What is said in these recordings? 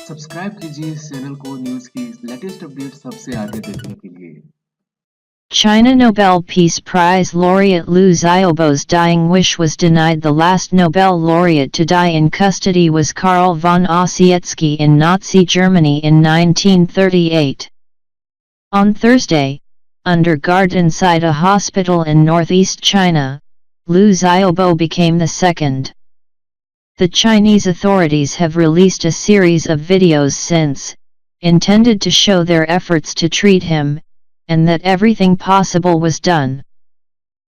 Subscribe कीजिए इस channel को न्यूज़ की लेटेस्ट अपडेट सबसे आगे देखने के लिए। China Nobel Peace Prize laureate Liu Xiaobo's dying wish was denied. The last Nobel laureate to die in custody was Karl von Ossietzky in Nazi Germany in 1938. On Thursday, under guard inside a hospital in northeast China, Liu Xiaobo became the second. The Chinese authorities have released a series of videos since, intended to show their efforts to treat him, and that everything possible was done.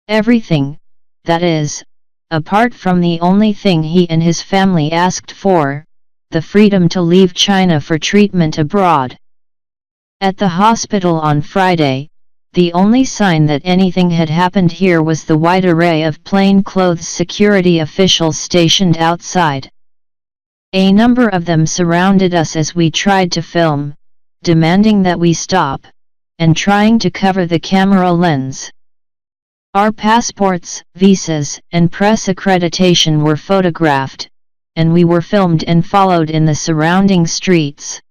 Everything, that is, apart from the only thing he and his family asked for, the freedom to leave China for treatment abroad. At the hospital on Friday, the only sign that anything had happened here was the wide array of plainclothes security officials stationed outside. A number of them surrounded us as we tried to film, demanding that we stop, and trying to cover the camera lens. Our passports, visas, and press accreditation were photographed, and we were filmed and followed in the surrounding streets.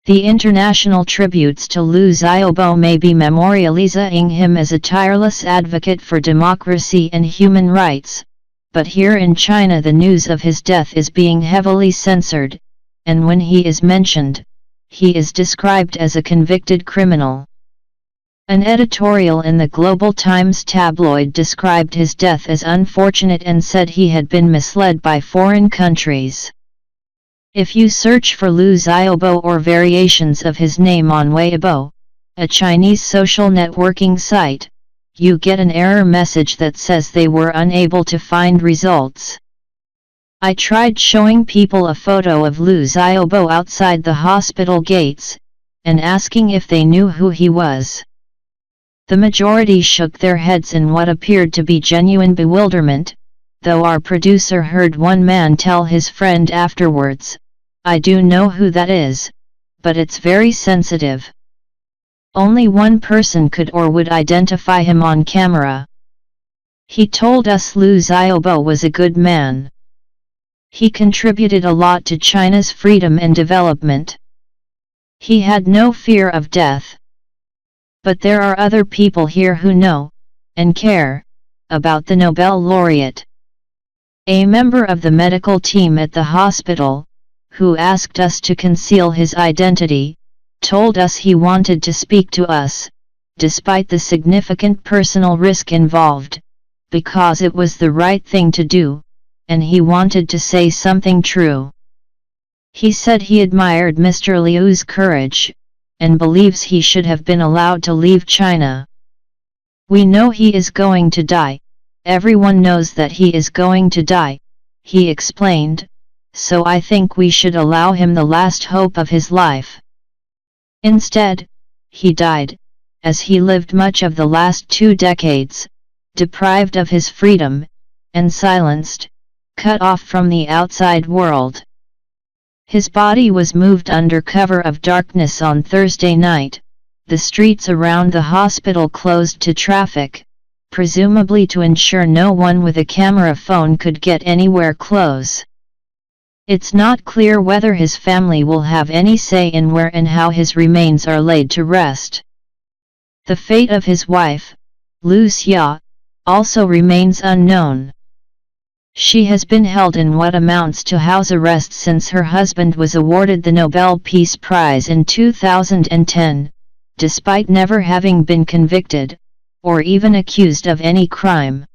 The international tributes to Liu Xiaobo may be memorializing him as a tireless advocate for democracy and human rights, but here in China the news of his death is being heavily censored, and when he is mentioned, he is described as a convicted criminal. An editorial in the Global Times tabloid described his death as unfortunate and said he had been misled by foreign countries. If you search for Liu Xiaobo or variations of his name on Weibo, a Chinese social networking site, you get an error message that says they were unable to find results. I tried showing people a photo of Liu Xiaobo outside the hospital gates, and asking if they knew who he was. The majority shook their heads in what appeared to be genuine bewilderment, though our producer heard one man tell his friend afterwards, "I do know who that is, but it's very sensitive." Only one person could or would identify him on camera. He told us Liu Xiaobo was a good man. He contributed a lot to China's freedom and development. He had no fear of death. But there are other people here who know, and care, about the Nobel laureate. A member of the medical team at the hospital, who asked us to conceal his identity, told us he wanted to speak to us, despite the significant personal risk involved, because it was the right thing to do, and he wanted to say something true. He said he admired Mr. Liu's courage, and believes he should have been allowed to leave China. "We know he is going to die, everyone knows that he is going to die," he explained, "so I think we should allow him the last hope of his life." Instead, he died, as he lived much of the last 2 decades, deprived of his freedom, and silenced, cut off from the outside world. His body was moved under cover of darkness on Thursday night, the streets around the hospital closed to traffic, presumably to ensure no one with a camera phone could get anywhere close. It's not clear whether his family will have any say in where and how his remains are laid to rest. The fate of his wife, Liu Xiaobo, also remains unknown. She has been held in what amounts to house arrest since her husband was awarded the Nobel Peace Prize in 2010, despite never having been convicted, or even accused of any crime.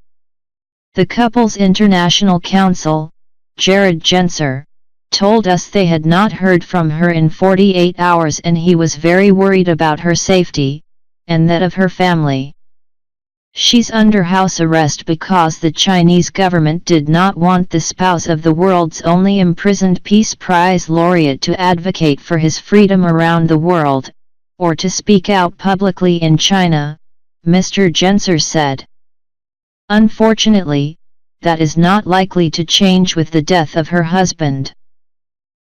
The couple's international counsel, Jared Genser, told us they had not heard from her in 48 hours and he was very worried about her safety, and that of her family. She's under house arrest because the Chinese government did not want the spouse of the world's only imprisoned Peace Prize laureate to advocate for his freedom around the world, or to speak out publicly in China, Mr. Genser said. Unfortunately, that is not likely to change with the death of her husband.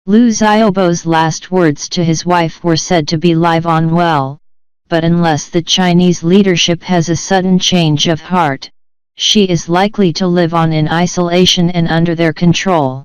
Liu Xiaobo's last words to his wife were said to be "live on well," but unless the Chinese leadership has a sudden change of heart, she is likely to live on in isolation and under their control.